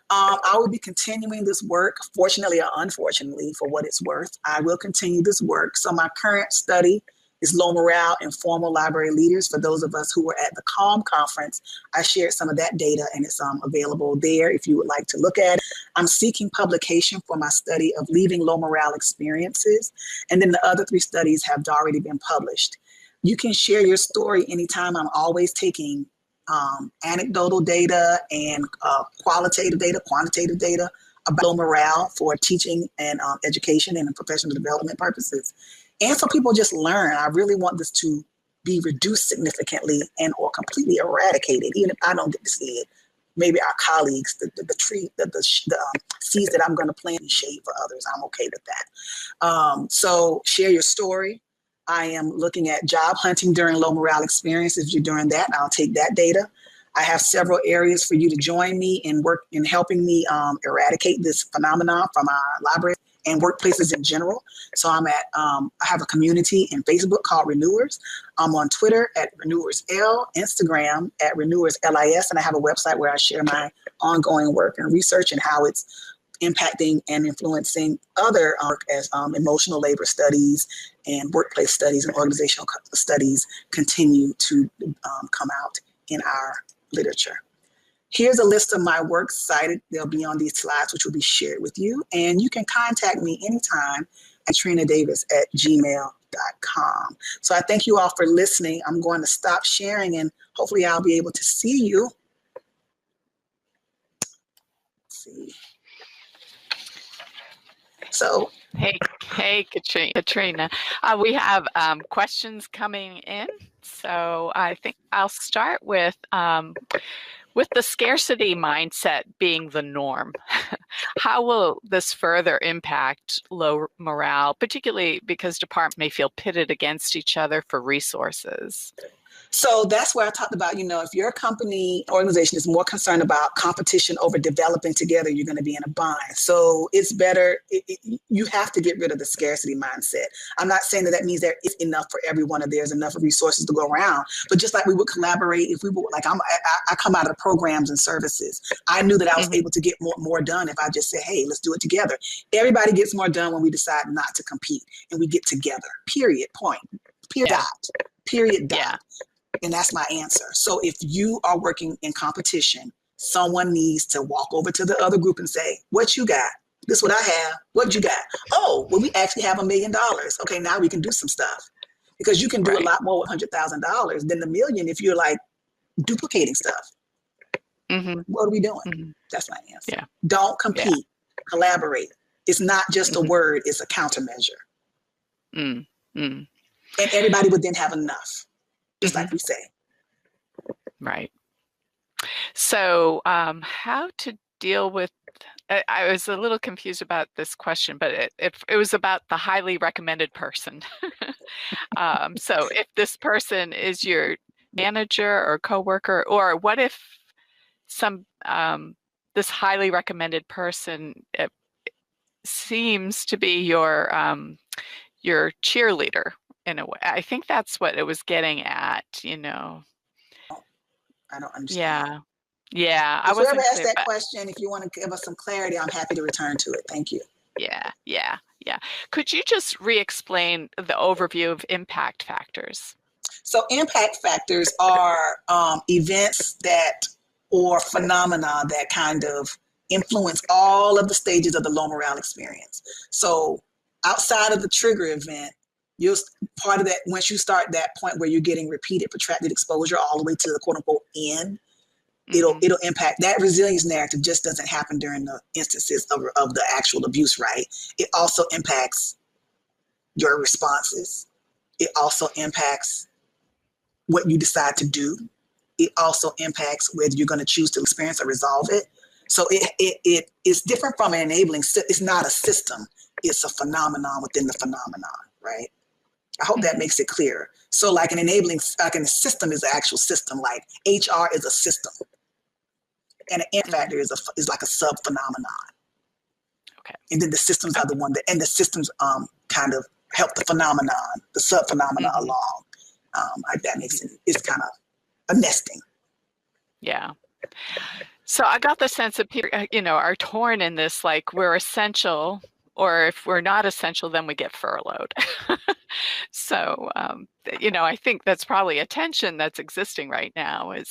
I will be continuing this work, fortunately or unfortunately, for what it's worth. I will continue this work. So my current study is low morale in formal library leaders. For those of us who were at the CALM conference, I shared some of that data and it's available there if you would like to look at it. I'm seeking publication for my study of leaving low morale experiences. And then the other 3 studies have already been published. You can share your story anytime. I'm always taking anecdotal data and qualitative data, quantitative data about low morale for teaching and education and professional development purposes. And so people just learn. I really want this to be reduced significantly and or completely eradicated, even if I don't get to see it. Maybe our colleagues, the seeds that I'm going to plant and shade for others, I'm okay with that. So share your story. I am looking at job hunting during low morale experiences. If you're doing that, I'll take that data. I have several areas for you to join me and work in helping me eradicate this phenomenon from our library and workplaces in general. So I'm at, I have a community in Facebook called Renewers. I'm on Twitter at Renewers L, Instagram at Renewers LIS, and I have a website where I share my ongoing work and research and how it's impacting and influencing other work as emotional labor studies and workplace studies and organizational studies continue to come out in our literature. Here's a list of my works cited. They'll be on these slides, which will be shared with you. And you can contact me anytime at kaetrenadavis@gmail.com. So I thank you all for listening. I'm going to stop sharing and hopefully I'll be able to see you. Let's see. So, hey, Kaetrena. We have questions coming in. So I think I'll start with the scarcity mindset being the norm. How will this further impact low morale, particularly because departments may feel pitted against each other for resources? So that's where I talked about, if your company organization is more concerned about competition over developing together, you're going to be in a bind. So it's better, you have to get rid of the scarcity mindset. I'm not saying that means there is enough for everyone or there's enough resources to go around, but just like we would collaborate, if we were like, I come out of the programs and services. I knew that I was able to get more done if I just said, hey, let's do it together. Everybody gets more done when we decide not to compete and we get together, period, point, period, dot, period, dot. Yeah. And that's my answer. So if you are working in competition, someone needs to walk over to the other group and say, what you got? This is what I have. What you got? Oh, well, we actually have $1 million. Okay, now we can do some stuff. Because you can do a lot more with $100,000 than the million if you're like duplicating stuff. What are we doing? That's my answer. Yeah. Don't compete, collaborate. It's not just a word, it's a countermeasure. And everybody would then have enough. Just like we say. Right. So how to deal with, I was a little confused about this question, but it was about the highly recommended person. So if this person is your manager or coworker, or what if this highly recommended person seems to be your cheerleader in a way. I think that's what it was getting at, I don't understand. Yeah. If whoever asked that question, if you want to give us some clarity, I'm happy to return to it. Thank you. Yeah. Could you just re-explain the overview of impact factors? So impact factors are events or phenomena that kind of influence all of the stages of the low morale experience. So outside of the trigger event, part of that, once you start that point where you're getting repeated protracted exposure all the way to the quote unquote end, it'll impact. That resilience narrative just doesn't happen during the instances of the actual abuse, right? It also impacts your responses. It also impacts what you decide to do. It also impacts whether you're going to choose to experience or resolve it. So it is different from an enabling. It's not a system. It's a phenomenon within the phenomenon, right? I hope that makes it clear. So like an enabling, like a system is an actual system, like HR is a system. And an impact factor is like a sub phenomenon. Okay. And then the systems are the one and the systems kind of help the phenomenon, the sub phenomena along. That makes it's kind of a nesting. Yeah. So I got the sense that people, are torn in this, like we're essential, or if we're not essential, then we get furloughed. So, I think that's probably a tension that's existing right now is,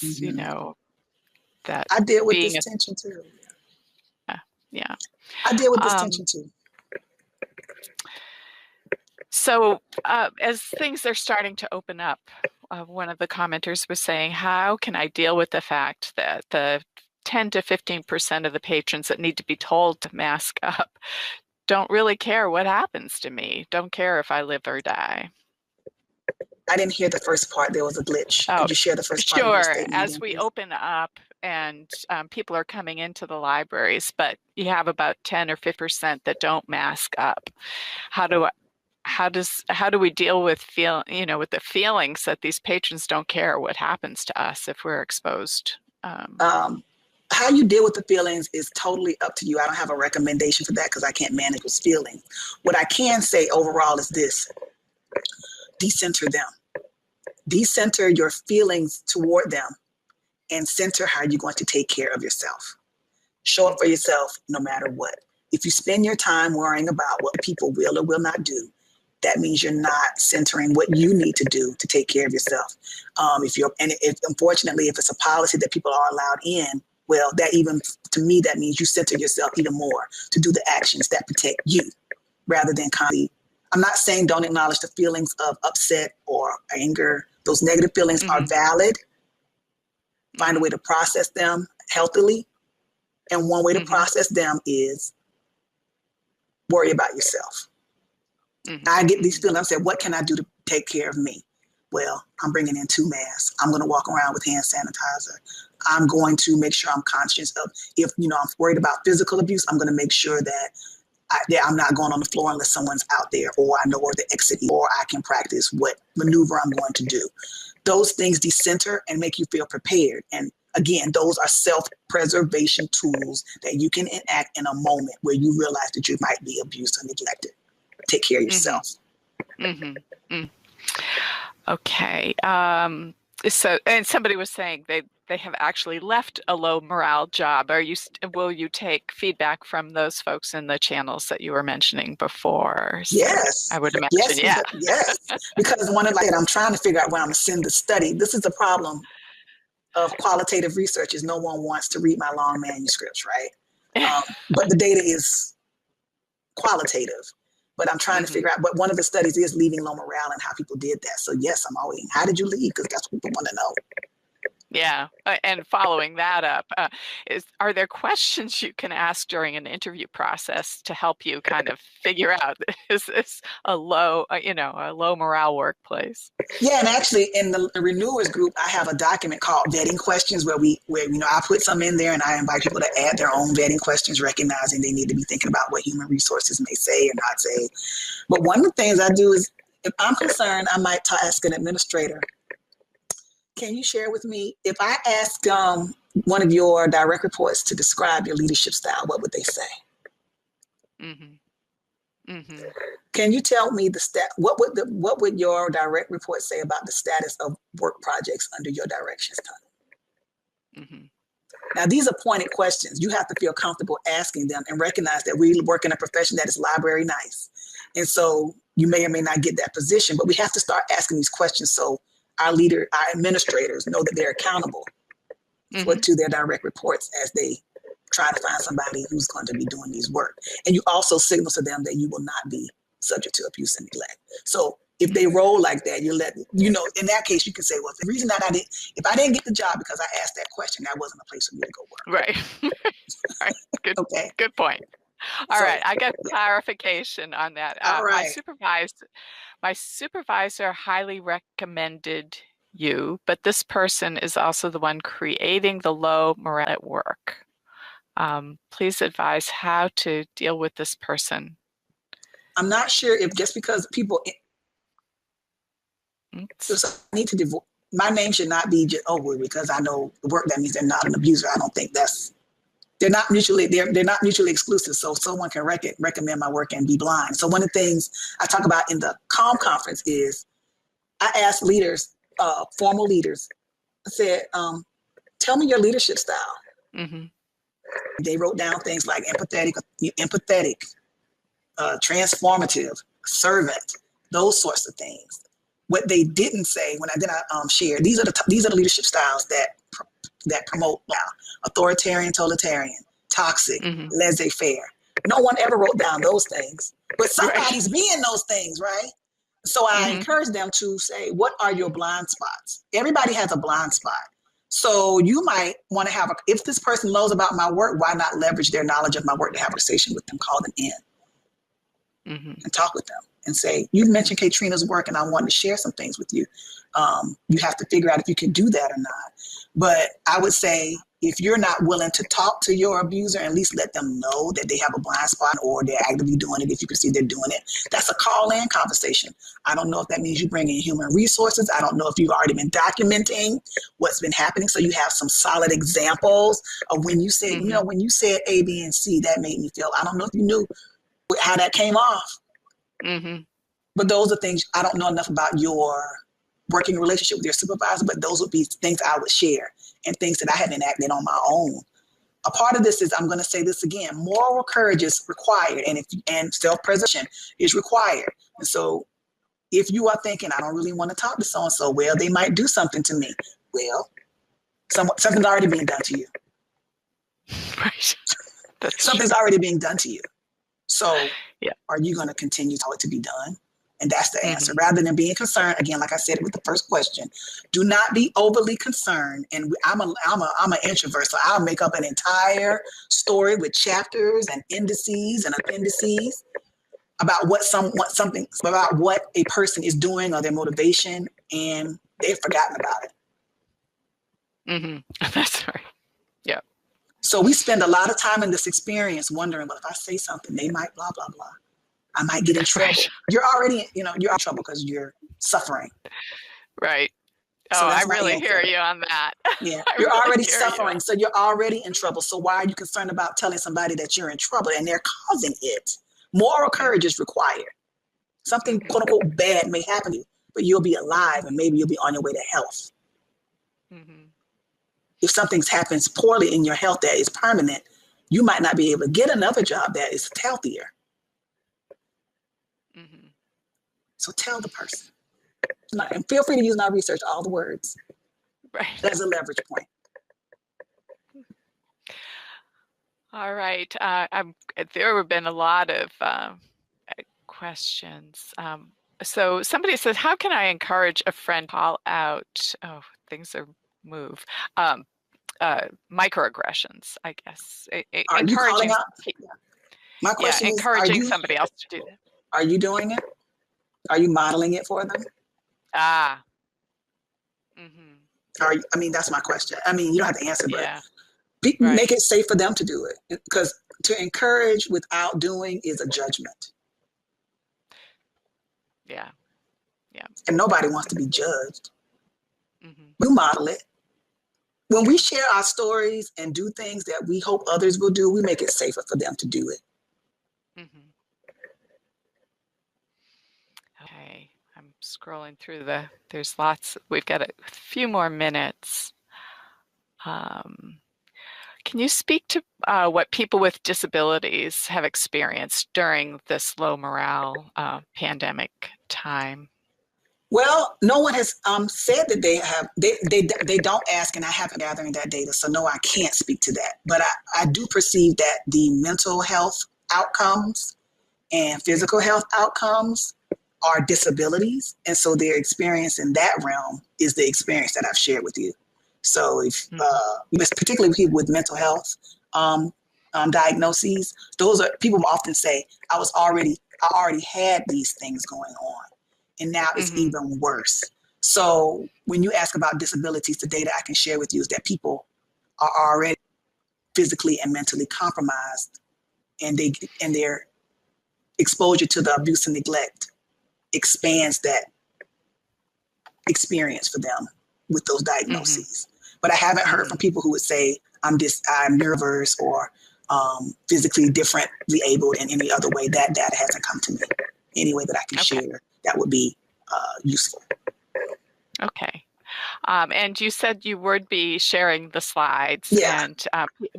that I deal with this tension too. Yeah. I deal with this tension too. So as things are starting to open up, one of the commenters was saying, how can I deal with the fact that the 10 to 15% of the patrons that need to be told to mask up don't really care what happens to me, don't care if I live or die? I didn't hear the first part. There was a glitch. Could you share the first part of your statement? As we open up and people are coming into the libraries, but you have about 10 or 15% that don't mask up. How do we deal with with the feelings that these patrons don't care what happens to us if we're exposed? how you deal with the feelings is totally up to you. I don't have a recommendation for that because I can't manage those feelings. What I can say overall is this: decenter them. Decenter your feelings toward them and center how you're going to take care of yourself. Show up for yourself no matter what. If you spend your time worrying about what people will or will not do, that means you're not centering what you need to do to take care of yourself. If unfortunately, if it's a policy that people are allowed in, well, that even, to me, that means you center yourself even more to do the actions that protect you rather than constantly. I'm not saying don't acknowledge the feelings of upset or anger. Those negative feelings are valid. Find a way to process them healthily. And one way to process them is worry about yourself. I get these feelings. I said, what can I do to take care of me? Well, I'm bringing in 2 masks. I'm going to walk around with hand sanitizer. I'm going to make sure I'm conscious of, if I'm worried about physical abuse, I'm going to make sure that I'm not going on the floor unless someone's out there, or I know where the exit is, or I can practice what maneuver I'm going to do. Those things decenter and make you feel prepared. And again, those are self-preservation tools that you can enact in a moment where you realize that you might be abused or neglected. Take care of yourself. Okay. So, and somebody was saying they have actually left a low morale job. Will you take feedback from those folks in the channels that you were mentioning before? So Yes. I would imagine. Yes. Because I'm trying to figure out where I'm going to send the study. This is the problem of qualitative research, is no one wants to read my long manuscripts, right? But the data is qualitative. But I'm trying to figure out, but one of the studies is leaving low morale and how people did that. So yes, I'm always, how did you leave? Because that's what people want to know. Yeah. And following that up, are there questions you can ask during an interview process to help you kind of figure out, is this a low morale workplace? Yeah, and actually in the renewers group, I have a document called vetting questions where I put some in there and I invite people to add their own vetting questions, recognizing they need to be thinking about what human resources may say or not say. But one of the things I do is, if I'm concerned, I might ask an administrator, can you share with me, if I ask one of your direct reports to describe your leadership style, what would they say? Can you tell me what would your direct report say about the status of work projects under your directions, Tony? Now, these are pointed questions. You have to feel comfortable asking them and recognize that we work in a profession that is library nice. And so you may or may not get that position, but we have to start asking these questions so our administrators know that they're accountable to their direct reports as they try to find somebody who's going to be doing these work. And you also signal to them that you will not be subject to abuse and neglect. So if they roll like that, in that case, you can say, well, the reason that if I didn't get the job because I asked that question, that wasn't a place for me to go work. Right. Right. Good. Okay. Good point. All right. I got clarification on that. All right. My supervisor highly recommended you, but this person is also the one creating the low morale at work. Please advise how to deal with this person. I'm not sure if just because people need to divorce, my name should not be just over because I know the work, that means they're not an abuser. I don't think they're not mutually exclusive. So someone can recommend my work and be blind. So one of the things I talk about in the CALM conference is I asked leaders, formal leaders, I said, tell me your leadership style. They wrote down things like empathetic, transformative, servant, those sorts of things. What they didn't say when I share, these are the leadership styles that promote authoritarian, totalitarian, toxic, laissez-faire. No one ever wrote down those things, but somebody's being those things, right? So I encourage them to say, what are your blind spots? Everybody has a blind spot. So you might want to if this person knows about my work, why not leverage their knowledge of my work to have a conversation with them, call them in and talk with them and say, you mentioned Kaetrena's work and I wanted to share some things with you. You have to figure out if you can do that or not. But I would say, if you're not willing to talk to your abuser, at least let them know that they have a blind spot or they're actively doing it. If you can see they're doing it, that's a call-in conversation. I don't know if that means you bring in human resources. I don't know if you've already been documenting what's been happening, so you have some solid examples of when you said, when you said A, B, and C, that made me feel. I don't know if you knew how that came off, but those are things. I don't know enough about your working relationship with your supervisor, but those would be things I would share and things that I have enacted on my own. A part of this is, I'm going to say this again, moral courage is required, and self-preservation is required. And so if you are thinking, I don't really want to talk to so-and-so, well, they might do something to me. Well, something's already being done to you. Right. Something's already being done to you. So are you going to continue for it to be done? And that's the answer. Rather than being concerned, again, like I said with the first question, do not be overly concerned. And I'm an introvert, so I'll make up an entire story with chapters and indices and appendices about about what a person is doing or their motivation, and they've forgotten about it. That's right. Yeah. So we spend a lot of time in this experience wondering, well, if I say something, they might blah, blah, blah. I might get in trouble. Right. You're already, you're in trouble because you're suffering. Right. So I really hear you on that. Yeah, you're already suffering, so you're already in trouble. So why are you concerned about telling somebody that you're in trouble and they're causing it? Moral courage is required. Something quote unquote bad may happen to you, but you'll be alive and maybe you'll be on your way to health. If something happens poorly in your health that is permanent, you might not be able to get another job that is healthier. So tell the person. And feel free to use my research, all the words. Right. As a leverage point. All right. There have been a lot of questions. So somebody says, how can I encourage a friend to call out, things are move, microaggressions, I guess. Encouraging, you calling out? My question is, encouraging somebody else to do that. Are you doing it? Are you modeling it for them? That's my question. You don't have to answer, but make it safe for them to do it. Because to encourage without doing is a judgment. Yeah. And nobody wants to be judged. We model it. When we share our stories and do things that we hope others will do, we make it safer for them to do it. Okay, I'm scrolling through there's lots, we've got a few more minutes. Can you speak to what people with disabilities have experienced during this low morale pandemic time? Well, no one has said that they have. They don't ask, and I haven't gathering that data, so no, I can't speak to that. But I do perceive that the mental health outcomes and physical health outcomes are disabilities, and so their experience in that realm is the experience that I've shared with you. So if particularly people with mental health diagnoses, those are people often say, I already had these things going on. And now it's even worse. So when you ask about disabilities, the data I can share with you is that people are already physically and mentally compromised, and their exposure to the abuse and neglect expands that experience for them with those diagnoses. But I haven't heard from people who would say, I'm neurodiverse or physically differently abled in any other way. That data hasn't come to me. Any way that I can share that would be useful. Okay. And you said you would be sharing the slides, and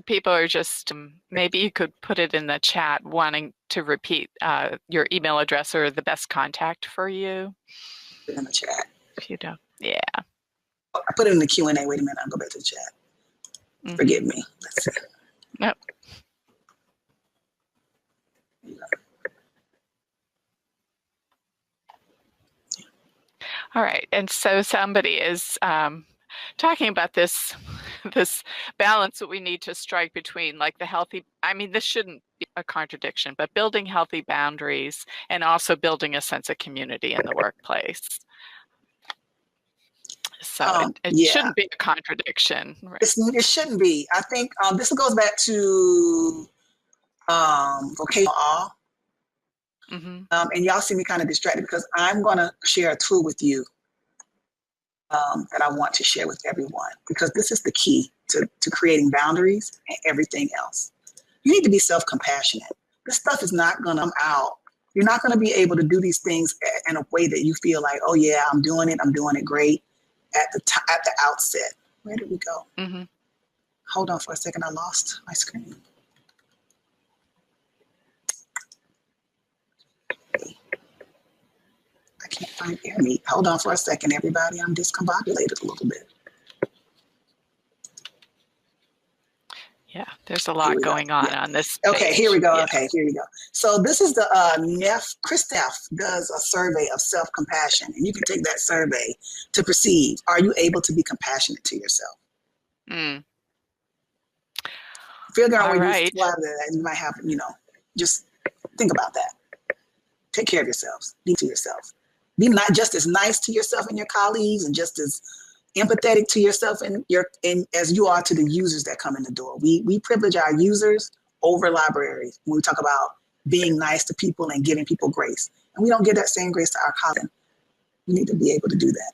people are just, maybe you could put it in the chat wanting to repeat your email address or the best contact for you. In the chat. If you don't, I put it in the Q&A. Wait a minute, I'll go back to the chat. Forgive me. Let's see. Nope. All right, and so somebody is talking about this balance that we need to strike between like the healthy, this shouldn't be a contradiction, but building healthy boundaries and also building a sense of community in the workplace. So it Yeah, shouldn't be a contradiction, right? it shouldn't be. I think this goes back to vocational. Mm-hmm. And y'all see me kind of distracted because I'm going to share a tool with you that I want to share with everyone, because this is the key to creating boundaries and everything else. You need to be self-compassionate. This stuff is not going to come out. You're not going to be able to do these things in a way that you feel like, oh yeah, I'm doing it great at the outset. Where did we go? Mm-hmm. Hold on for a second. I lost my screen. I can't find air meat. Hold on for a second, everybody. I'm discombobulated a little bit. Yeah, there's a lot going on this page. Okay, here we go. Yeah. Okay, here we go. So this is the Chris Neff does a survey of self-compassion, and you can take that survey to perceive, are you able to be compassionate to yourself? Mm. Figure out All where right. you might have, just think about that. Take care of yourselves. Be to yourself. Be not just as nice to yourself and your colleagues, and just as empathetic to yourself and as you are to the users that come in the door. We privilege our users over libraries when we talk about being nice to people and giving people grace. And we don't give that same grace to our colleagues. We need to be able to do that.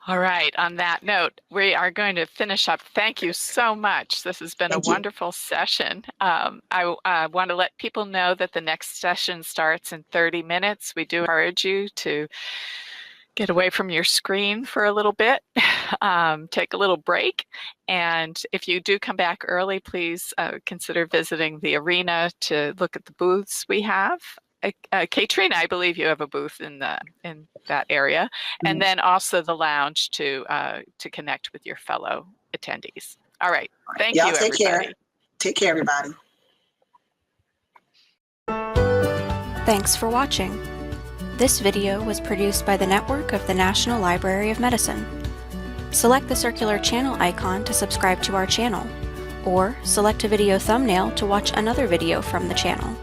All right. On that note, we are going to finish up. Thank you so much. This has been a wonderful session. I want to let people know that the next session starts in 30 minutes. We do encourage you to get away from your screen for a little bit, take a little break. And if you do come back early, please consider visiting the arena to look at the booths we have. Kaetrena, I believe you have a booth in that area, and then also the lounge to connect with your fellow attendees. All right, thank you, everybody. Care. Take care, everybody. Thanks for watching. This video was produced by the network of the National Library of Medicine. Select the circular channel icon to subscribe to our channel, or select a video thumbnail to watch another video from the channel.